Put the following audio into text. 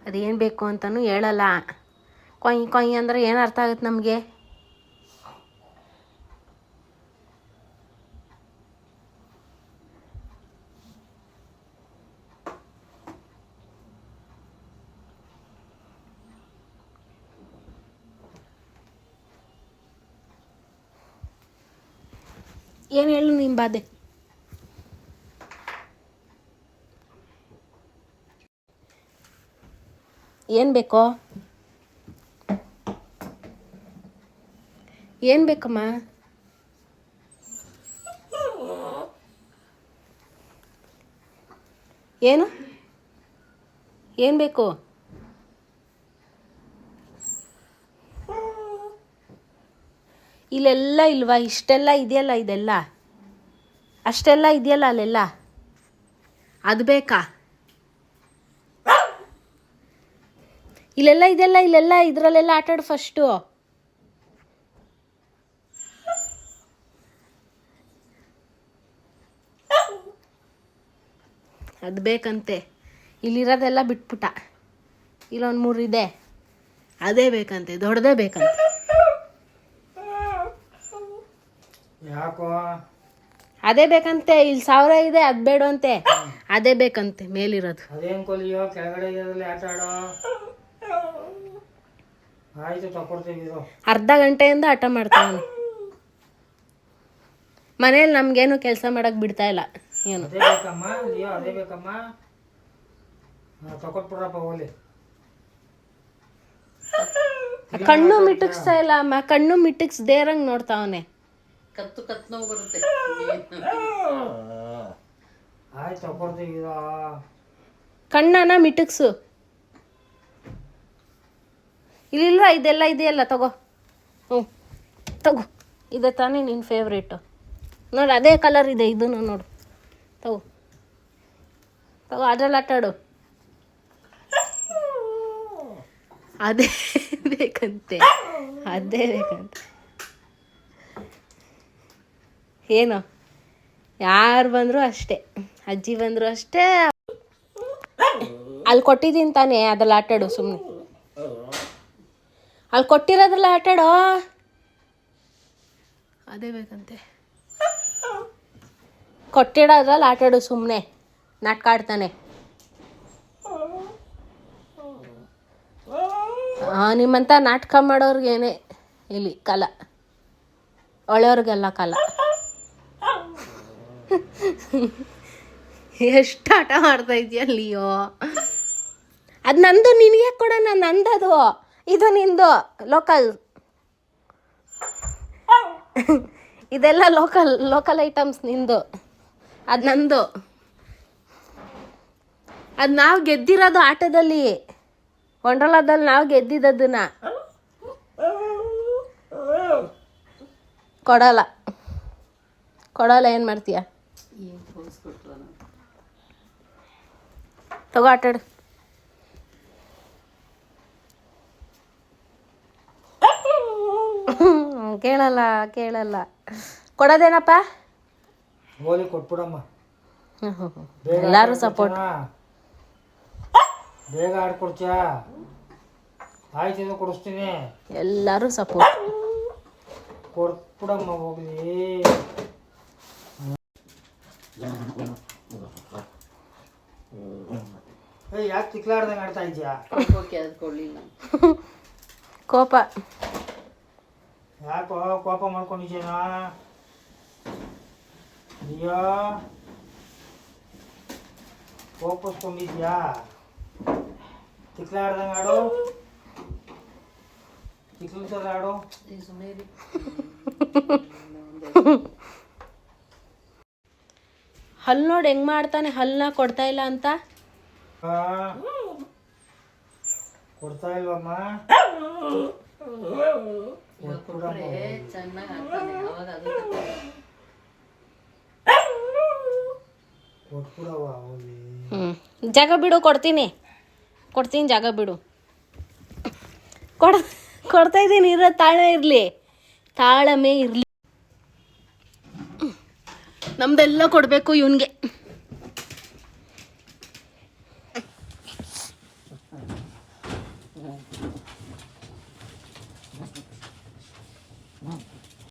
ಅದೇನು ಬೇಕು ಅಂತಲೂ ಹೇಳಲ್ಲ. ಕೊಯ್ ಕೊಯ್ ಅಂದರೆ ಏನು ಅರ್ಥ ಆಗುತ್ತೆ ನಮಗೆ? ಏನು ಹೇಳು ನಿಮ್ಮ ಬಾಧೆ? ಏನು ಬೇಕೋ? ಏನು ಬೇಕಮ್ಮ? ಏನು ಏನು ಬೇಕು? ಇಲ್ಲೆಲ್ಲ ಇಲ್ವಾ? ಇಷ್ಟೆಲ್ಲ ಇದೆಯಲ್ಲ, ಇದೆಲ್ಲ ಅಷ್ಟೆಲ್ಲ ಇದೆಯಲ್ಲ ಅಲ್ಲೆಲ್ಲ, ಅದು ಬೇಕಾ? ಇಲ್ಲೆಲ್ಲ ಇದೆಲ್ಲ, ಇಲ್ಲೆಲ್ಲ ಇದರಲ್ಲೆಲ್ಲ ಆಟಾಡು ಫಸ್ಟು. ಅದು ಬೇಕಂತೆ. ಇಲ್ಲಿರೋದೆಲ್ಲ ಬಿಟ್ಬಿಟ್ಟ. ಇಲ್ಲೊಂದು 3 ಇದೆ, ಅದೇ ಬೇಕಂತೆ, ದೊಡ್ಡದೇ ಬೇಕಂತೆ. ಯಾಕೋ? ಅದೇ ಬೇಕಂತೆ. ಇಲ್ಲಿ 1000 ಇದೆ, ಅದು ಬೇಡವಂತೆ, ಅದೇ ಬೇಕಂತೆ ಮೇಲಿರೋದು. ಅದೇನು ಕೊಲಿಯೋ, ಕೆಳಗಡೆ ಇರೋದ್ರಲ್ಲಿ ಆಟ ಆಡೋ. ಆಯ್ತು, ತಗೊಡ್ತೀವಿ. ಅರ್ಧ ಗಂಟೆಯಿಂದ ಆಟ ಮಾಡ್ತಾವನು. ಮನೇಲಿ ನಮ್ಗೇನು ಕೆಲಸ ಮಾಡಕ್ ಬಿಡ್ತಾ ಇಲ್ಲ. ಏನು ಅದೇ ಬೇಕಮ್ಮ, ಅಯ್ಯೋ ಅದೇ ಬೇಕಮ್ಮ, ತಗೊಟ್ಬಿಡ್ರಪ್ಪ ಹೋಲಿ. ಕಣ್ಣು ಮಿಟಕ್ಸ್ತಾ ಇಲ್ಲ ಅಮ್ಮ, ಕಣ್ಣು ಮಿಟಕ್ಸ್ದೇರಂಗ್ ನೋಡ್ತಾವನೆ. ಕತ್ತು ಕತ್ತು ನೋವು ಬರುತ್ತೆ. ಆಯ್ತು, ತಗೊಡ್ತೀವಿ. ಕಣ್ಣನ ಮಿಟಕ್ಸು. ಇಲ್ಲ ಇದೆಲ್ಲ ಇದೆಯಲ್ಲ, ತಗೋ. ತಗೋ, ಇದೆ ತಾನೇ ನಿನ್ನ ಫೇವ್ರೇಟು. ನೋಡಿ, ಅದೇ ಕಲರ್ ಇದೆ ಇದು. ನೋಡು, ತಗೋ ತಗೋ, ಅದ್ರಲ್ಲಿ ಆಟಾಡು. ಅದೇ ಬೇಕಂತೆ, ಅದೇ ಬೇಕಂತೆ. ಏನು, ಯಾರು ಬಂದರೂ ಅಷ್ಟೇ, ಅಜ್ಜಿ ಬಂದರೂ ಅಷ್ಟೇ. ಅಲ್ಲಿ ಕೊಟ್ಟಿದ್ದೀನಿ ತಾನೇ, ಅದ್ರಲ್ಲಿ ಆಟಾಡು ಸುಮ್ಮನೆ. ಅಲ್ಲಿ ಕೊಟ್ಟಿರೋದ್ರಲ್ಲ ಆಟಾಡೋ. ಅದೇ ಬೇಕಂತೆ. ಕೊಟ್ಟಿಡೋದ್ರಲ್ಲಿ ಆಟಾಡು ಸುಮ್ಮನೆ, ನಾಟಕ ಆಡ್ತಾನೆ. ನಿಮ್ಮಂಥ ನಾಟಕ ಮಾಡೋರ್ಗೇನೆ ಇಲ್ಲಿ ಕಾಲ, ಒಳ್ಳೆಯವ್ರಿಗೆಲ್ಲ ಕಾಲ. ಎಷ್ಟು ಆಟ ಮಾಡ್ತಾ ಇದೆಯಾ ಅಲ್ಲಿಯೋ? ಅದು ನಂದು, ನಿನಗೆ ಕೊಡೋಣ, ನಂದದು. ಇದು ನಿಂದು ಲೋಕಲ್. ಇದೆಲ್ಲ ಲೋಕಲ್ ಐಟಮ್ಸ್ ನಿಂದು, ಅದು ನಂದು. ಅದು ನಾವು ಗೆದ್ದಿರೋದು ಆಟದಲ್ಲಿ, ವಂಡರ್ಲಾದಲ್ಲಿ ನಾವು ಗೆದ್ದಿದ್ದದನ್ನ ಕೊಡಲ್ಲ. ಏನು ಮಾಡ್ತೀಯ? ತಗೋ ಆಟಾಡು. ಕೇಳಲ್ಲ. ಕೊಡೋದೇನಪ್ಪ? ಹೋಲಿ ಕೊಟ್ಬಿಡಮ್ಮ. ಎಲ್ಲರೂ ಸಪೋರ್ಟ್. ಬೇಗ ಆಡ್ಕೊಡ್ತೀಯಾ? ಆಯ್ತು, ಕೊಡಿಸ್ತೀನಿ. ಎಲ್ಲರೂ ಸಪೋರ್ಟ್. ಕೊಟ್ಬಿಡಮ್ಮ, ಹೋಗ್ಲಿ. ಯಾಕೆ ತಿಕ್ಲಾಡ್ದಂಗೆ ಆಡ್ತಾ ಇದೆಯಾ? ಕೋಪ. ಯಾಕೋ ಕೋಪ ಮಾಡ್ಕೊಂಡಿದ್ದೀನ? ಅಯ್ಯೋ, ಕೋಪಿಸ್ಕೊಂಡಿದ್ಯಾ? ತಿಕ್ಲಾಡ್ದಂಗೆ ಆಡು, ತಿಕ್ಲುತ್ತದೆ ಆಡು. ಹಲ್ಲು ನೋಡಿ ಹೆಂಗ್ ಮಾಡ್ತಾನೆ, ಹಲ್ಲನ್ನ ಕೊಡ್ತಾ ಇಲ್ಲ ಅಂತ. ಕೊಡ್ತಾ ಇಲ್ವಮ್ಮ? ಜಾಗ ಬಿಡು, ಕೊಡ್ತೀನಿ ಜಾಗ ಬಿಡು. ಕೊಡ್ತಾ ಇದ್ದೀನಿ, ಇರೋ ತಾಳ್ಮೆ ಇರಲಿ. ನಮ್ದೆಲ್ಲ ಕೊಡಬೇಕು ಇವನ್ಗೆ.